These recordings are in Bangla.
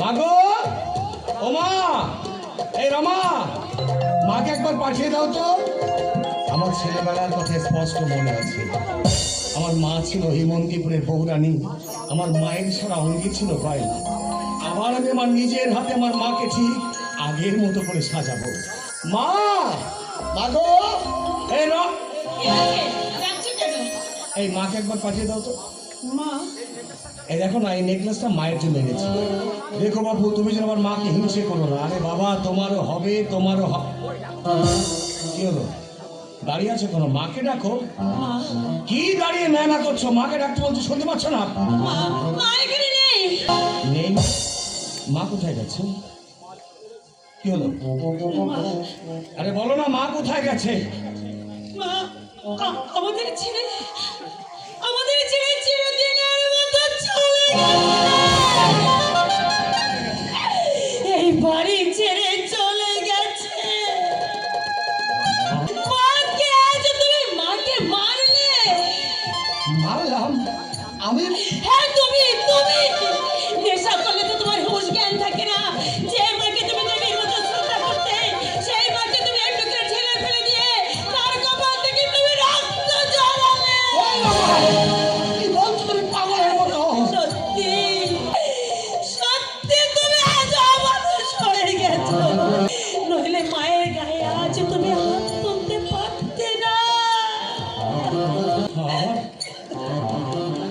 মাগো, ও মা, এই রমা, মাকে একবার পাঠিয়ে দাও তো। আমার ছেলেবেলার কথা স্পষ্ট মনে আছে। আমার মা ছিল হেমন্তীপুরের বৌরানী, আমার মায়ের সারা অঙ্গে ছিল গয়না। আবার আমি আমার নিজের হাতে আমার মাকে ঠিক আগের মতো করে সাজাবো। মা, মাগো, এই মাকে একবার পাঠিয়ে দাও তো। মা, এই দেখো না, এই নেকলেসটা মায়ের জন্য এনেছি। দেখো বাবু, তুমি যেন আমার মাকে হিংসে করো না। আরে বাবা, তোমারও হবে, তোমারও হবে। কি হলো, দাঁড়িয়ে আছে কোনো? মাকে ডাকো। কি দাঁড়িয়ে ম্যামা করছো? মাকে ডাকতে বলছো, শুনতে পাচ্ছ না? মা এখানে নেই। নেই? মা কোথায় গেছে? কি হলো? আরে বলো না, মা কোথায় গেছে? মা, আমাদের ছেড়ে চিরদিনের মতো চলে গেছে। এই বাড়ি ছেড়ে চলে গেছে। মাকে আজ তুমি মাকে মারলে। মারলাম আমি? হ্যাঁ, তুমি নেশা করলে তো তোমার হুঁশ জ্ঞান থাকে না। যে মাকে তুমি দেবীর মতো শ্রদ্ধা করতে, সেই মাকে তুমি একটু করে ঠেলে ফেলে দিয়ে তার কপাল থেকে তুমি রক্ত ঝরালে। কি বলছো তুমি পাগলের মতো? সত্যি তুমি আজ অমানুষ হয়ে গেছো। নইলে মায়ের গায়ে আজ তুমি হাত তুলতে পারতে না।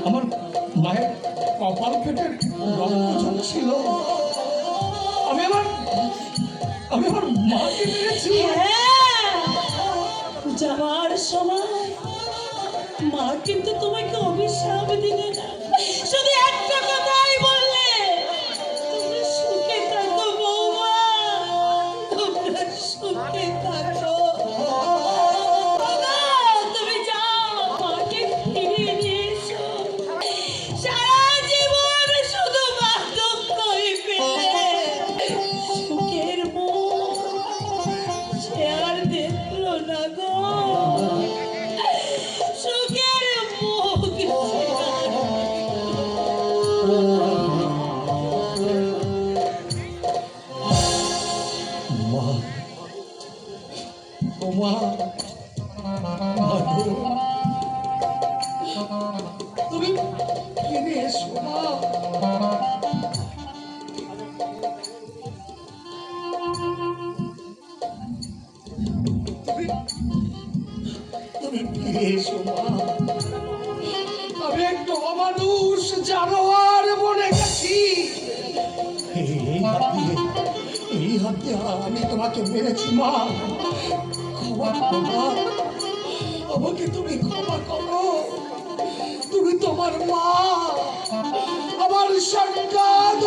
আমার মায়ের কপাল ফেটে রক্ত ঝরছিল। আমি আমার মাকে মেরেছি। হ্যাঁ, যাওয়ার সময় মা কিন্তু তোমাকে অভিশাপ দিলে না, শুধু একটা কথাই বললে, তোমরা সুখে থাকো বৌমা, তোমরা সুখে থাকো। বাবা, তুমি যাও, মাকে ফিরিয়ে নিয়ে এসো। সারা জীবন শুধু মা দুঃখই পেলে, সুখের মুখ সে আর দেখলো না গো। সুখের মুখ সে আর মা, ও মা, মাগো, তুমি ফিরে এসো মা। তুমি ফিরে এসো মা। আমি একটু অমানুষ জানোয়ার বনে গেছি। এই হাত দিয়ে আমি তোমাকে মেরেছি মা। ক্ষমা করো মা, আমাকে তুমি ক্ষমা করো। তুমি তোমার মা, আমার সন্তান।